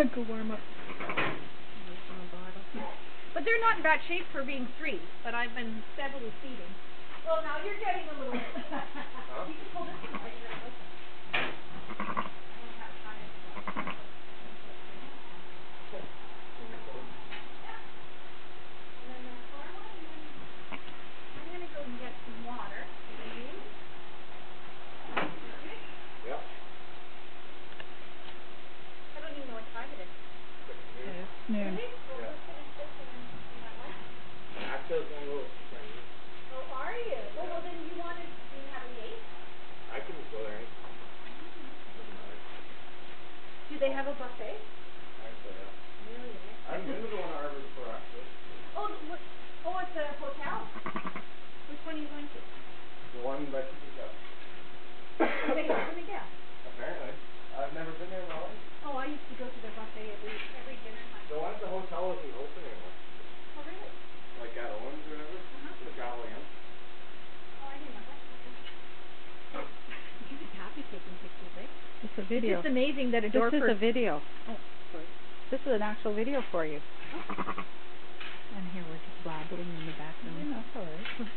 Go warm up. But they're not in bad shape for being 3, but I've been steadily feeding. Well, now you're getting a little... Huh? You can pull this one while you're at it. I don't have time to go. Yeah. And then the far one, and then I'm going to go and get some water for you. Yep. I don't even know what time it is. It's Really? noon. Oh, Yeah. let's finish this and then do that one. Access won't go Chinese. Oh, are you? Yeah. Oh, well then you wanted, do you have a gate? I can just go there anytime. Doesn't matter. Do they have a buffet? Actually, yeah. Really, eh? I haven't been to the one at Harvard before, actually. Oh, it's a hotel? Which one are you going to? The one by Cooper's Gap. They have them again? Apparently. I've never been there in my life. Oh, I used to go to their buffet every dinner time. The one at the hotel isn't open anymore. Oh, really? Like at Owens or whatever? The travel again. Oh, I didn't know that. Okay. He's happy taking pictures, eh? It's a video. It's just amazing that a door This is a video. Oh, sorry. This is an actual video for you. Oh. And here we're just blabbling in the background. Yeah, that's all right.